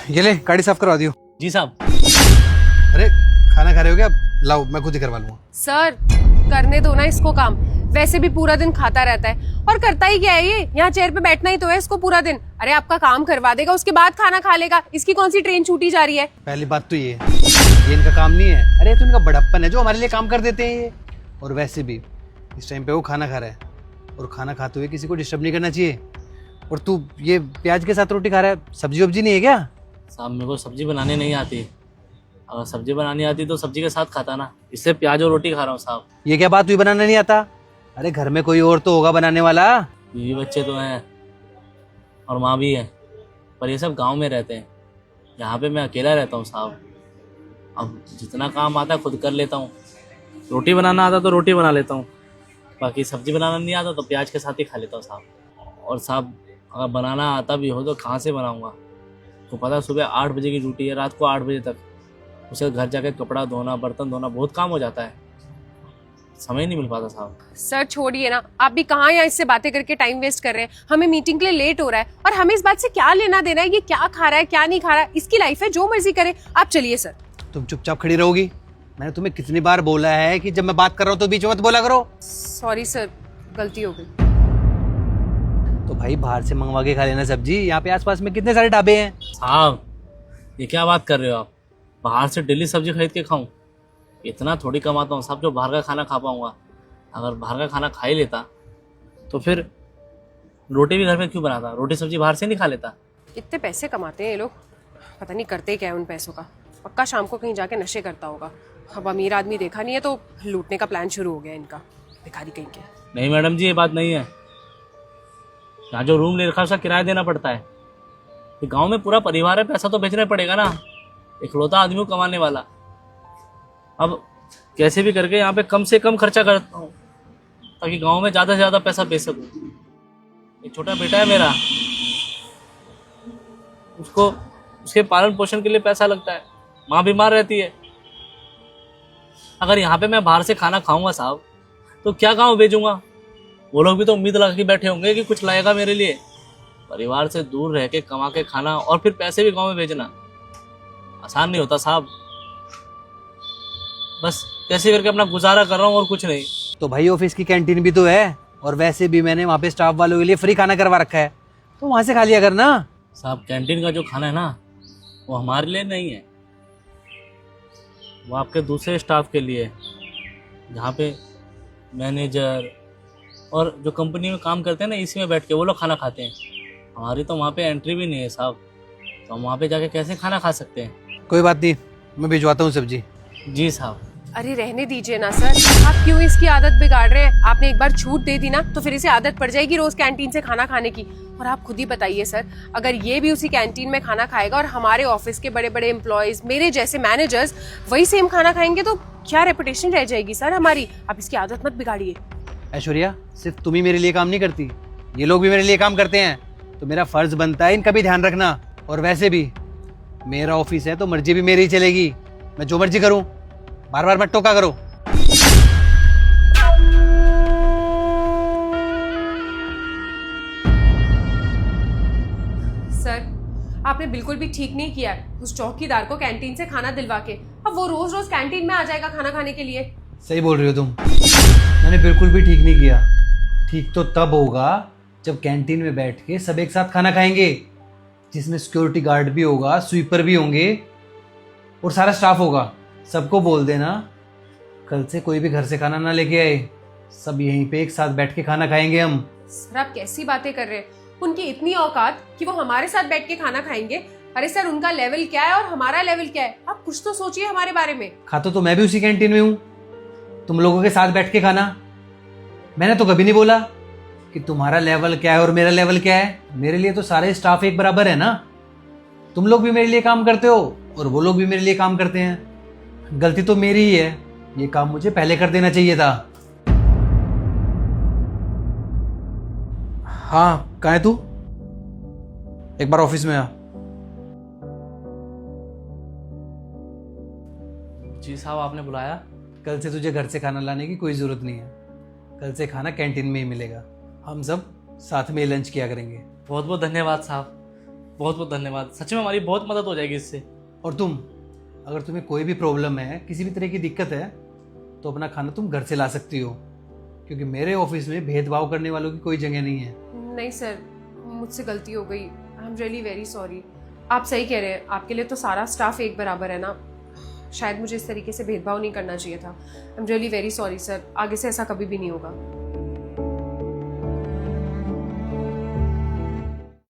ये ले गाड़ी साफ करवा दियो। जी साहब। अरे खाना खा रहे हो क्या? लाओ मैं खुद ही करवा लूंगा। सर करने दो ना इसको काम, वैसे भी पूरा दिन खाता रहता है और करता ही क्या है ये, यहाँ चेयर पे बैठना ही तो है इसको पूरा दिन। अरे आपका काम करवा देगा, उसके बाद खाना खा लेगा। इसकी कौन सी ट्रेन छूटी जा रही है? पहली बात तो ये इनका काम नहीं है। अरे तो इनका बड़प्पन है जो हमारे लिए काम कर देते हैं ये। और वैसे भी इस टाइम पे वो खाना खा रहा है और खाना खाते हुए किसी को डिस्टर्ब नहीं करना चाहिए। और तू ये प्याज के साथ रोटी खा रहा है, सब्जी वब्जी नहीं है क्या? साहब मेरे को सब्जी बनाने नहीं आती, अगर सब्जी बनानी आती तो सब्जी के साथ खाता ना, इससे प्याज और रोटी खा रहा हूँ साहब। ये क्या बात हुई, बनाना नहीं आता? अरे घर में कोई और तो होगा बनाने वाला। बीवी बच्चे तो हैं और माँ भी है, पर ये सब गांव में रहते हैं, यहाँ पे मैं अकेला रहता हूँ साहब। अब जितना काम आता है खुद कर लेता हूँ। रोटी बनाना आता तो रोटी बना लेता हूँ, बाकी सब्जी बनाना नहीं आता तो प्याज के साथ ही खा लेता हूँ साहब। और साहब अगर बनाना आता भी हो तो कहाँ से बनाऊँगा? तो पता है सुबह 8 बजे की ड्यूटी है, रात को 8 बजे तक, उसे घर जाके कपड़ा धोना, बर्तन धोना, बहुत काम हो जाता है, समय नहीं मिल पाता साहब। सर छोड़िए ना, आप भी कहाँ यहाँ इससे बातें करके टाइम वेस्ट कर रहे हैं। हमें मीटिंग के लिए लेट हो रहा है और हमें इस बात से क्या लेना देना है ये क्या खा रहा है क्या नहीं खा रहा है, इसकी लाइफ है, जो मर्जी करे। आप चलिए सर। तुम चुपचाप खड़ी रहोगी? मैंने तुम्हें कितनी बार बोला है कि जब मैं बात कर रहा हूँ तो बीच में मत बोला करो। सॉरी सर, गलती हो गई। तो भाई बाहर से मंगवा के खा लेना सब्जी, यहाँ पे आसपास में कितने सारे ढाबे हैं। साहब ये क्या बात कर रहे हो आप? बाहर से डेली सब्जी खरीद के खाऊं? इतना थोड़ी कमाता हूँ साहब जो बाहर का खाना खा पाऊंगा। अगर बाहर का खाना खा ही लेता तो फिर रोटी भी घर में क्यों बनाता? रोटी सब्जी बाहर से नहीं खा लेता? इतने पैसे कमाते हैं ये लोग, पता नहीं करते क्या है उन पैसों का। पक्का शाम को कहीं जाके नशे करता होगा। अब अमीर आदमी देखा नहीं है तो लूटने का प्लान शुरू हो गया इनका, भिखारी कहीं के। नहीं मैडम जी, ये बात नहीं है। यहाँ जो रूम ले रखा है उसका किराया देना पड़ता है। तो गांव में पूरा परिवार है, पैसा तो भेजना पड़ेगा ना, इकलौता आदमी को कमाने वाला। अब कैसे भी करके यहाँ पे कम से कम खर्चा करता हूँ ताकि गांव में ज़्यादा से ज़्यादा पैसा भेज सकूँ। एक छोटा बेटा है मेरा, उसको उसके पालन पोषण के लिए पैसा लगता है, माँ बीमार रहती है। अगर यहाँ पे मैं बाहर से खाना खाऊंगा साहब तो क्या गांव भेजूंगा? वो लोग भी तो उम्मीद लगा के बैठे होंगे कि कुछ लाएगा मेरे लिए। परिवार से दूर रह के कमा के खाना और फिर पैसे भी गांव में भेजना आसान नहीं होता साहब। बस कैसे करके अपना गुजारा कर रहा हूँ और कुछ नहीं। तो भाई ऑफिस की कैंटीन भी तो है और वैसे भी मैंने वहाँ पे स्टाफ वालों के लिए फ्री खाना करवा रखा है, तो वहाँ से खा लिया करना। साहब कैंटीन का जो खाना है ना वो हमारे लिए नहीं है, वो आपके दूसरे स्टाफ के लिए है, जहाँ पे मैनेजर और जो कंपनी में काम करते हैं ना इसी में बैठ के वो लोग खाना खाते हैं। हमारी तो वहाँ पे एंट्री भी नहीं है साहब, तो हम वहाँ पे जाके कैसे खाना खा सकते हैं? कोई बात नहीं, मैं भिजवाता हूँ सब्जी। जी साहब। अरे रहने दीजिए ना सर, आप क्यों इसकी आदत बिगाड़ रहे हैं? आपने एक बार छूट दे दी ना तो फिर इसे आदत पड़ जाएगी रोज कैंटीन से खाना खाने की। और आप खुद ही बताइए सर, अगर ये भी उसी कैंटीन में खाना खाएगा और हमारे ऑफिस के बड़े बड़े एम्प्लॉयज, मेरे जैसे मैनेजर्स वही सेम खाना खाएंगे तो क्या रेपुटेशन रह जाएगी सर हमारी। आप इसकी आदत मत बिगाड़िए। ऐश्वर्या, सिर्फ तुम ही मेरे लिए काम नहीं करती, ये लोग भी मेरे लिए काम करते हैं, तो मेरा फर्ज बनता है इनका भी ध्यान रखना। और वैसे भी मेरा ऑफिस है तो मर्जी भी मेरी ही चलेगी, मैं जो मर्जी करूं, बार बार मत टोका करो। सर आपने बिल्कुल भी ठीक नहीं किया उस चौकीदार को कैंटीन से खाना दिलवा के। अब वो रोज रोज कैंटीन में आ जाएगा खाना खाने के लिए। सही बोल रही हो तुम, मैंने बिल्कुल भी ठीक नहीं किया। ठीक तो तब होगा जब कैंटीन में बैठ के सब एक साथ खाना खाएंगे, जिसमें सिक्योरिटी गार्ड भी होगा, स्वीपर भी होंगे और सारा स्टाफ होगा। सबको बोल देना कल से कोई भी घर से खाना ना लेके आए, सब यहीं पे एक साथ बैठ के खाना खाएंगे हम। सर आप कैसी बातें कर रहे हैं? उनकी इतनी औकात कि वो हमारे साथ बैठ के खाना खाएंगे? अरे सर उनका लेवल क्या है और हमारा लेवल क्या है? आप कुछ तो सोचिए हमारे बारे में। खाता तो मैं भी उसी कैंटीन में हूँ, तुम लोगों के साथ बैठ के खाना। मैंने तो कभी नहीं बोला कि तुम्हारा लेवल क्या है और मेरा लेवल क्या है। मेरे लिए तो सारे स्टाफ एक बराबर है ना। तुम लोग भी मेरे लिए काम करते हो और वो लोग भी मेरे लिए काम करते हैं। गलती तो मेरी ही है, ये काम मुझे पहले कर देना चाहिए था। हाँ कहाँ है तू? एक बार ऑफिस में आ। जी साहब आपने बुलाया? कल से तुझे घर से खाना लाने की कोई ज़रूरत नहीं है, कल से खाना कैंटीन में ही मिलेगा। हम सब साथ में लंच किया करेंगे। बहुत बहुत धन्यवाद साहब, बहुत बहुत धन्यवाद, सच में हमारी बहुत मदद हो जाएगी इससे। और तुम, अगर तुम्हें कोई भी प्रॉब्लम है, किसी भी तरह की दिक्कत है, तो अपना खाना तुम घर से ला सकती हो, क्योंकि मेरे ऑफिस में भेदभाव करने वालों की कोई जगह नहीं है। नहीं सर, मुझसे गलती हो गई, I am really very sorry. आप सही कह रहे हैं, आपके लिए तो सारा स्टाफ एक बराबर है ना, शायद मुझे इस तरीके से भेदभाव नहीं करना चाहिए था। I am really very sorry sir, आगे से ऐसा कभी भी नहीं होगा।